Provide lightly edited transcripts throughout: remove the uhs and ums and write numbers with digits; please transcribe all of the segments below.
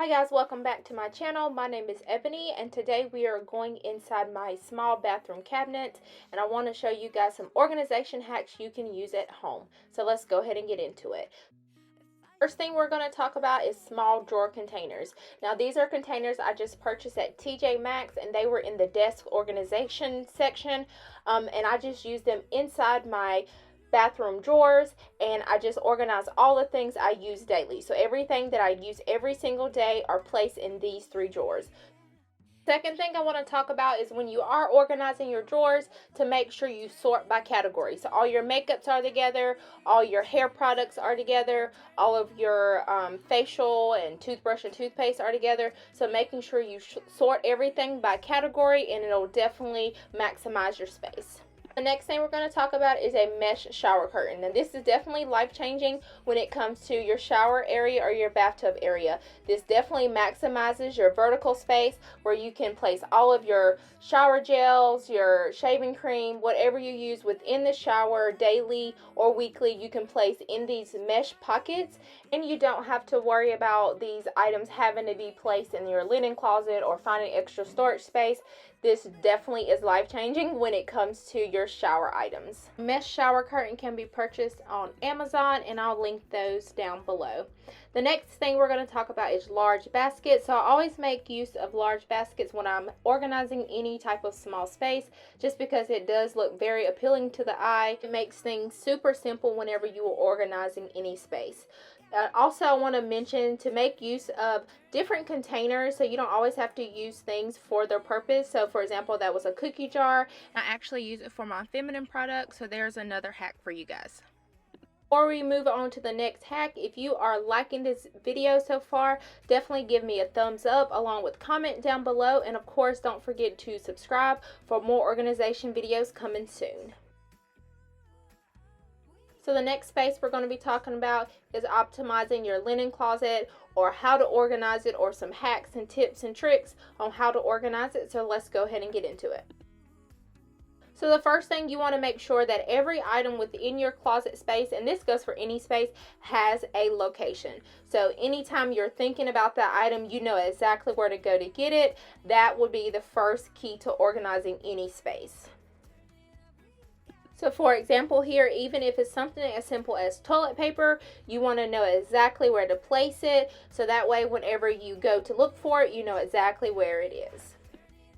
Hi guys, welcome back to my channel. My name is Ebony and today we are going inside my small bathroom cabinet and I want to show you guys some organization hacks you can use at home. So let's go ahead and get into it. First thing we're going to talk about is small drawer containers. Now these are containers I just purchased at TJ Maxx and they were in the desk organization section and I just used them inside my bathroom drawers, and I just organize all the things I use daily. So everything that I use every single day are placed in these three drawers. Second thing I want to talk about is when you are organizing your drawers, to make sure you sort by category. So all your makeups are together, all your hair products are together, all of your facial and toothbrush and toothpaste are together. So making sure you sort everything by category, and it'll definitely maximize your space. The next thing we're going to talk about is a mesh shower curtain. Now this is definitely life-changing when it comes to your shower area or your bathtub area. This definitely maximizes your vertical space where you can place all of your shower gels, your shaving cream, whatever you use within the shower daily or weekly, you can place in these mesh pockets, and you don't have to worry about these items having to be placed in your linen closet or finding extra storage space. This definitely is life-changing when it comes to your shower items. Mesh shower curtain can be purchased on Amazon, and I'll link those down below. The next thing we're going to talk about is large baskets. So I always make use of large baskets when I'm organizing any type of small space, just because it does look very appealing to the eye. It makes things super simple whenever you are organizing any space. Also, I want to mention to make use of different containers so you don't always have to use things for their purpose. So for example, that was a cookie jar. I actually use it for my feminine products, so there's another hack for you guys. Before we move on to the next hack, if you are liking this video so far, definitely give me a thumbs up along with comment down below, and of course don't forget to subscribe for more organization videos coming soon. So the next space we're going to be talking about is optimizing your linen closet, or how to organize it, or some hacks and tips and tricks on how to organize it. So let's go ahead and get into it. So the first thing, you want to make sure that every item within your closet space, and this goes for any space, has a location. So anytime you're thinking about that item, you know exactly where to go to get it. That would be the first key to organizing any space. So for example here, even if it's something as simple as toilet paper, you want to know exactly where to place it, so that way whenever you go to look for it, you know exactly where it is.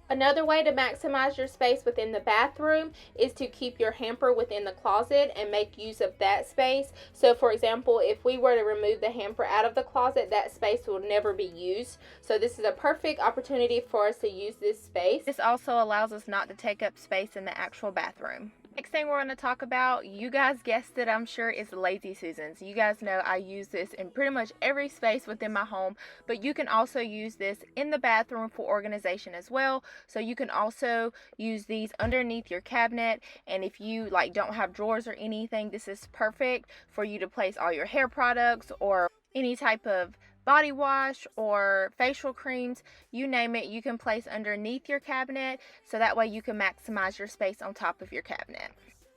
Another way to maximize your space within the bathroom is to keep your hamper within the closet and make use of that space. So for example, if we were to remove the hamper out of the closet, that space will never be used. So this is a perfect opportunity for us to use this space. This also allows us not to take up space in the actual bathroom. Next thing we're going to talk about, you guys guessed it, I'm sure, is lazy Susans. You guys know I use this in pretty much every space within my home, but you can also use this in the bathroom for organization as well. So you can also use these underneath your cabinet, and if you don't have drawers or anything, this is perfect for you to place all your hair products or any type of body wash or facial creams, you name it, you can place underneath your cabinet, so that way you can maximize your space on top of your cabinet.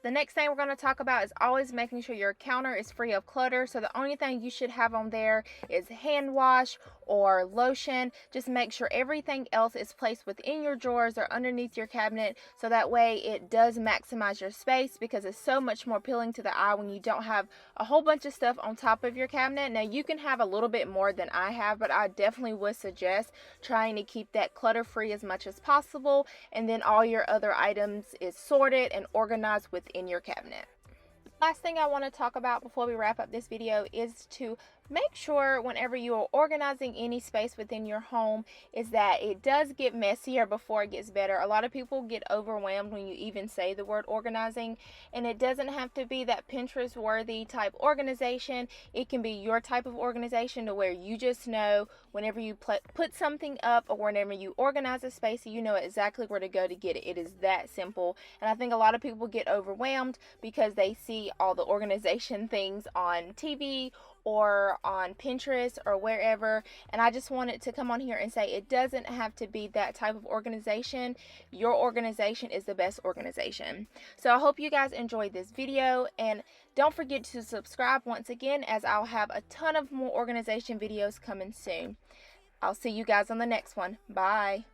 The next thing we're going to talk about is always making sure your counter is free of clutter. So the only thing you should have on there is hand wash or lotion. Just make sure everything else is placed within your drawers or underneath your cabinet, so that way it does maximize your space, because it's so much more appealing to the eye when you don't have a whole bunch of stuff on top of your cabinet. Now you can have a little bit more than I have, but I definitely would suggest trying to keep that clutter free as much as possible, and then all your other items is sorted and organized within your cabinet. Last thing I want to talk about before we wrap up this video is to make sure whenever you are organizing any space within your home is that it does get messier before it gets better. A lot of people get overwhelmed when you even say the word organizing, and it doesn't have to be that Pinterest worthy type organization. It can be your type of organization, to where you just know whenever you put something up or whenever you organize a space, you know exactly where to go to get it. It is that simple. And I think a lot of people get overwhelmed because they see all the organization things on TV or on Pinterest or wherever, and I just wanted to come on here and say it doesn't have to be that type of organization. Your organization is the best organization. So I hope you guys enjoyed this video, and don't forget to subscribe once again, as I'll have a ton of more organization videos coming soon. I'll see you guys on the next one. Bye.